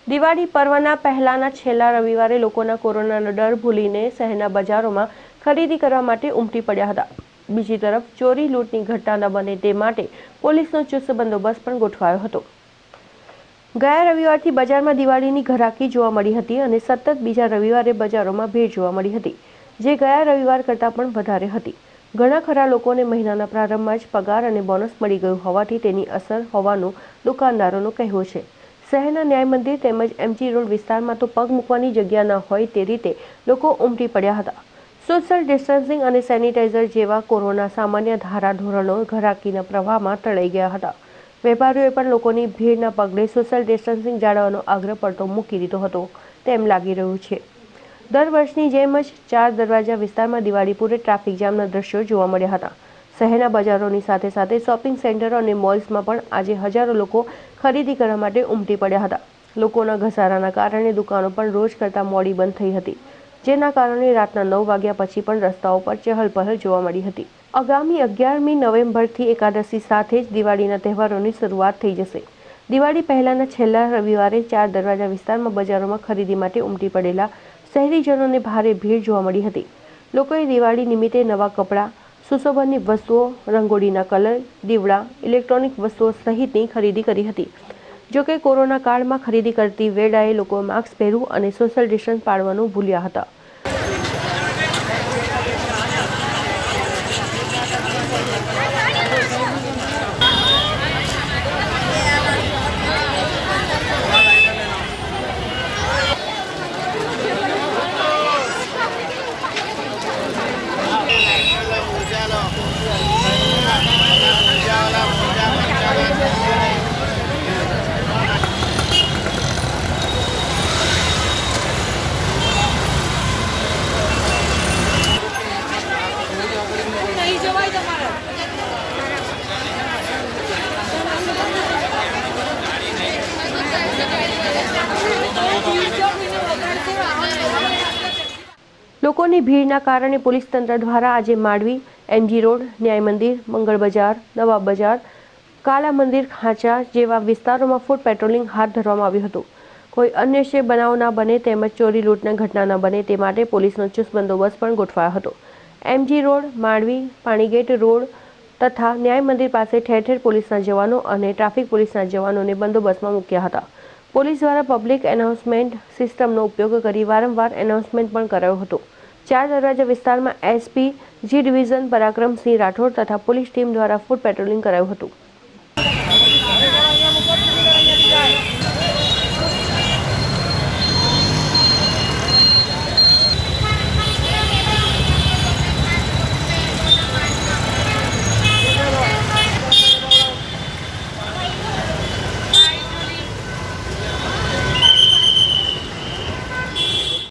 દિવાળી પર્વના પહેલાના છેલ્લા રવિવારે લોકોના કોરોનાનો ડર ભૂલીને શહેરના બજારોમાં ખરીદી કરવા માટે ઉમટી પડ્યા હતા। બીજી તરફ ચોરી લૂંટની ઘટના ન બને તે માટે પોલીસનો ચુસ્ત બંદોબસ્ત પણ ગોઠવાયો હતો। ગયા રવિવારથી બજારમાં દિવાળીની ઘરાકી જોવા મળી હતી અને સતત બીજા રવિવારે બજારોમાં ભીડ જોવા મળી હતી, જે ગયા રવિવાર કરતાં પણ વધારે હતી। ઘણા ખરા લોકોને મહિનાના પ્રારંભમાં જ પગાર અને બોનસ મળી ગયું હોવાથી તેની અસર હોવાનું દુકાનદારોનું કહેવું છે। શહેરના ન્યાય મંદિર તેમજ એમજી રોડ વિસ્તારમાં તો પગ મૂકવાની જગ્યા ન હોય તે રીતે લોકો ઉમટી પડ્યા હતા। સોશિયલ ડિસ્ટન્સિંગ અને સેનિટાઈઝર જેવા કોરોના સામાન્ય ધારાધોરણો ઘરાકીના પ્રવાહમાં તણાઈ ગયા હતા। વેપારીઓએ પણ લોકોની ભીડના પગલે સોશિયલ ડિસ્ટન્સિંગ જાળવવાનો આગ્રહ પડતો મૂકી દીધો હતો તેમ લાગી રહ્યું છે। દર વર્ષની જેમ જ ચાર દરવાજા વિસ્તારમાં દિવાળી પૂરે ટ્રાફિક જામના દ્રશ્યો જોવા મળ્યા હતા। શહેરના બજારોની સાથે સાથે શોપિંગ સેન્ટરો અને મોલ્સમાં પણ આજે હજારો લોકો ખરીદી કરવા માટે ઉમટી પડ્યા હતા। લોકોના ઘસારાના કારણે દુકાનો પણ રોજ કરતાં મોડી બંધ થઈ હતી, જેના કારણે રાતના 9 વાગ્યા પછી પણ રસ્તાઓ પર ચહલપહલ જોવા મળી હતી। આગામી 11મી નવેમ્બરથી એકાદશી સાથે જ દિવાળીના તહેવારોની શરૂઆત થઈ જશે। દિવાળી પહેલાના છેલ્લા રવિવારે ચાર દરવાજા વિસ્તારમાં બજારોમાં ખરીદી માટે ઉમટી પડેલા શહેરીજનોને ભારે ભીડ જોવા મળી હતી। લોકોએ દિવાળી નિમિત્તે નવા કપડાં, સુશોભનની વસ્તુઓ, રંગોળીના કલર, દીવડા, ઇલેક્ટ્રોનિક વસ્તુઓ સહિતની ખરીદી કરી હતી। જોકે કોરોના કાળમાં ખરીદી કરતી વેળાએ લોકો માસ્ક પહેરવું અને સોશિયલ ડિસ્ટન્સ પાળવાનું ભૂલ્યા હતા। લોકોની ભીડના કારણે પોલીસ તંત્ર દ્વારા આજે માંડવી, એમજી રોડ, ન્યાય મંદિર, મંગળ બજાર, નવાબ બજાર, કાલા મંદિર ખાંચા જેવા વિસ્તારોમાં ફૂટ પેટ્રોલિંગ હાથ ધરવામાં આવ્યું હતું। કોઈ અનિશ્ચિત બનાવ ન બને તેમજ ચોરી લૂંટની ઘટના ન બને તે માટે પોલીસનો ચુસ્ત બંદોબસ્ત પણ ગોઠવાયો હતો। MG road, Mandvi, Panigate road તથા ન્યાય મંદિર પાસે ઠેર ઠેર પોલીસના જવાનો અને ટ્રાફિક પોલીસના જવાનોને બંદોબસ્તમાં મૂક્યા હતા। પોલીસ દ્વારા પબ્લિક એનાઉન્સમેન્ટ સિસ્ટમનો ઉપયોગ કરી વારંવાર એનાઉન્સમેન્ટ પણ કરાયો હતો। ચાર દરવાજા વિસ્તારમાં SP G division Parakramsinh Rathod તથા પોલીસ ટીમ દ્વારા ફૂટ પેટ્રોલિંગ કરાયું હતું।